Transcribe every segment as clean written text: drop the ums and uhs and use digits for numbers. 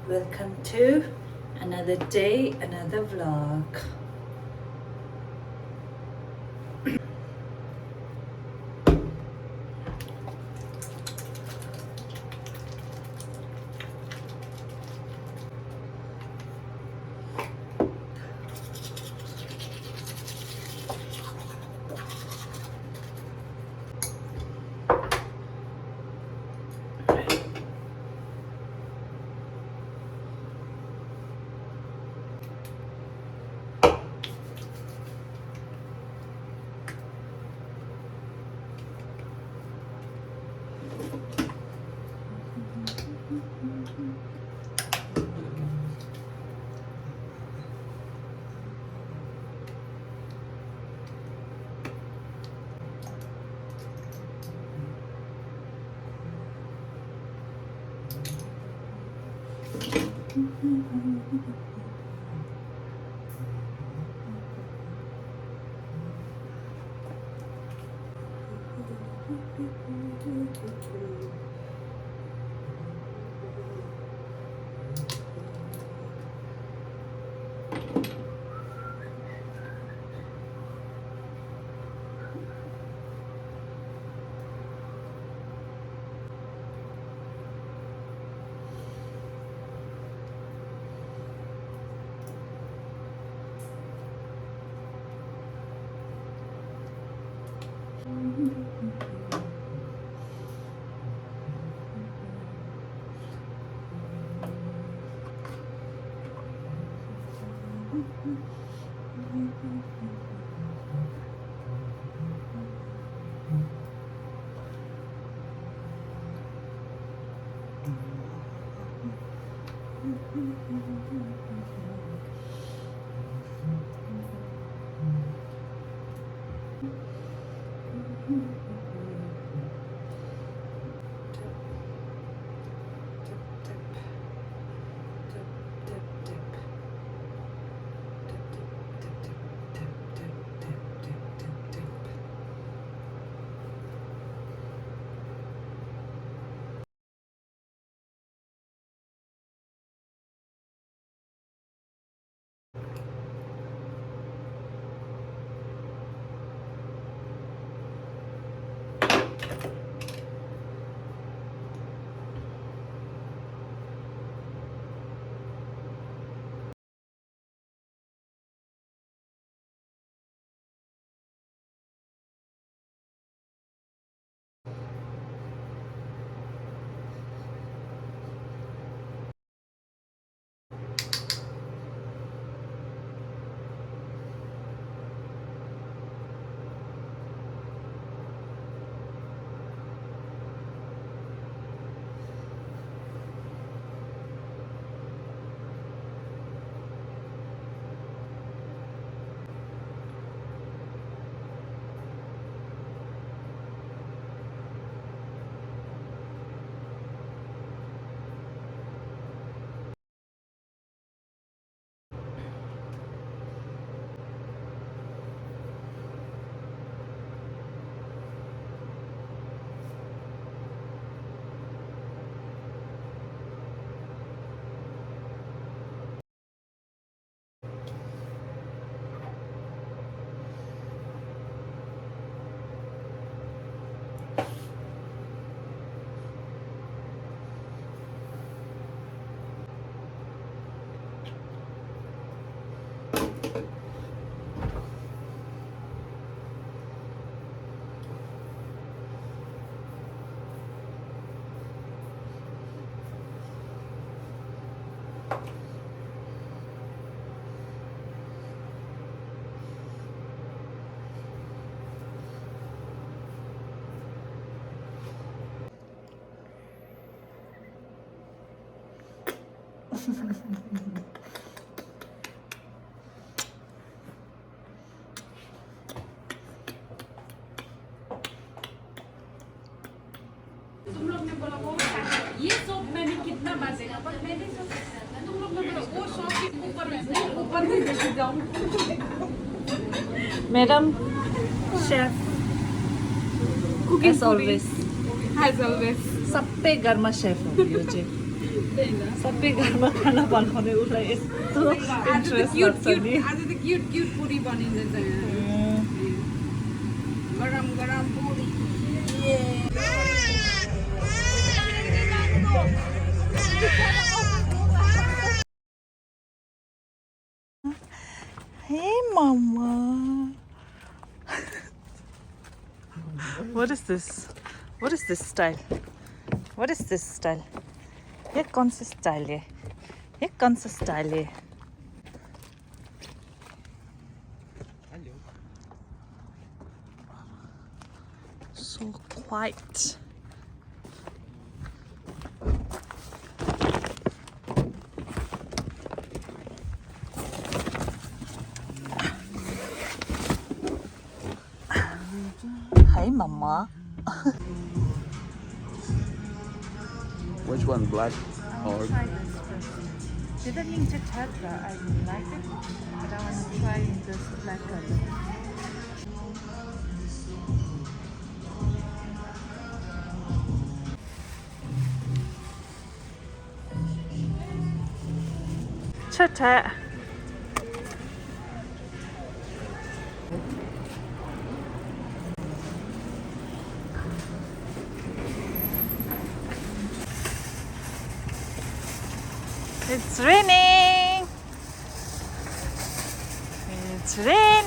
Welcome to another day, another vlog. तुम लोग ने बोला वो ये सोप मैंने कितना बाजेगा पर मैंने तुम लोग ने बोला वो शॉप के ऊपर नहीं लेके जाऊँ Madam, chef, cooking as always. As always सबै घरमा chef हो यो चाहिँ सबै घरमा खाना बनाउने उसलाई यस्तो इन्ट्रेस्ट लाग्छ नि आज त क्युट क्युट पुरी बनिँदैछ यहाँ गरम गरम Puri Hey mama. What is this? What is this style? What is this style? ये कौन सा स्टाइल है? ये कौन सा स्टाइल है? So quiet. Hi, Mama. Which one, black or? Didn't mean to touch that. I like it, but I want to try this black color. Cha-cha. It's raining. It's raining.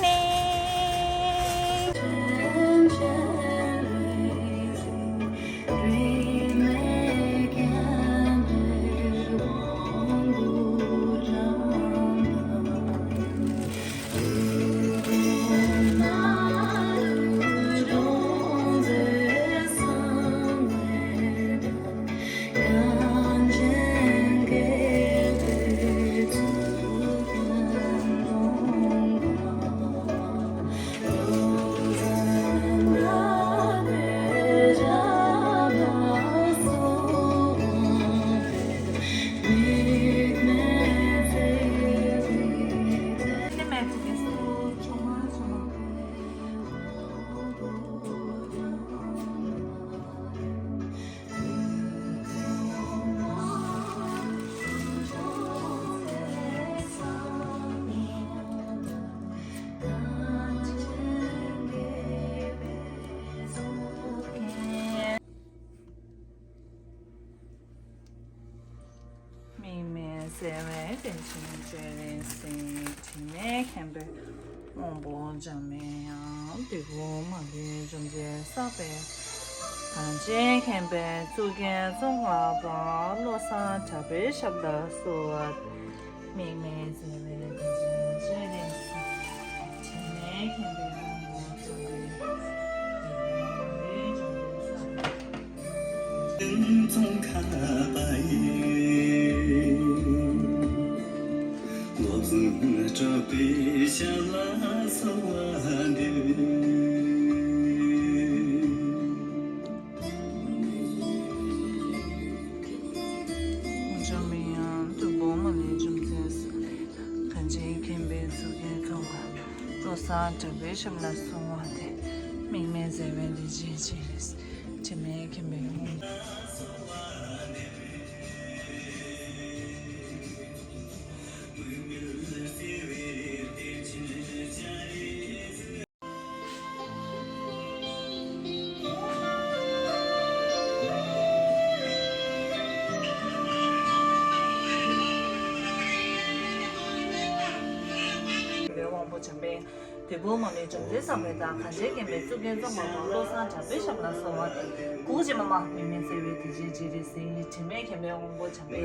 대부분이 좀 대상에다 가지게 매수견 좀 먹고 산자 비샵나 소와데 고지마마 미면세위 디지지리시 치매게 매운고 참에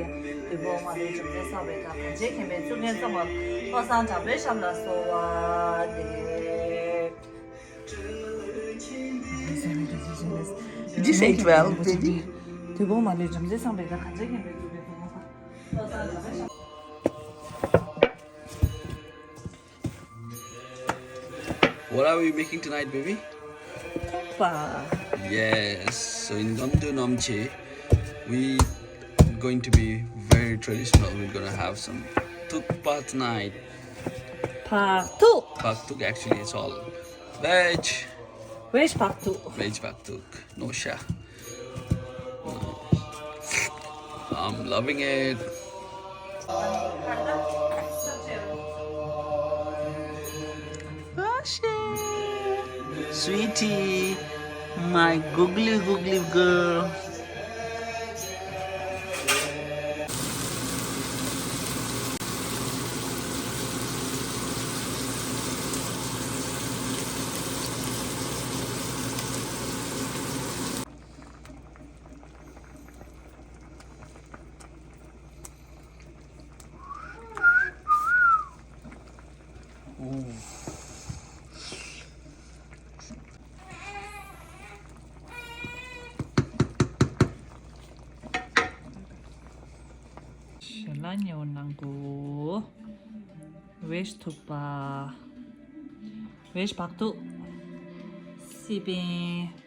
대부분이 좀 대상에다 가지게 매수견 좀 먹고 산자 비샵나 소와데 Did you say 12, baby? 대부분이 좀 대상에다 가지게 매수견 좀 먹고 산자 비샵 What are we making tonight, baby? Tukpa. Yes. So in Namdu Namche, we going to be very traditional. We're gonna have some tukpa tonight. Paktuk. Paktuk actually it's all veg. Where's Paktuk? Veg paktuk. No sha. I'm loving it. Sweetie, my googly googly girl. Shalanya onangku. Wish to ba. Wish baktu. Sibin.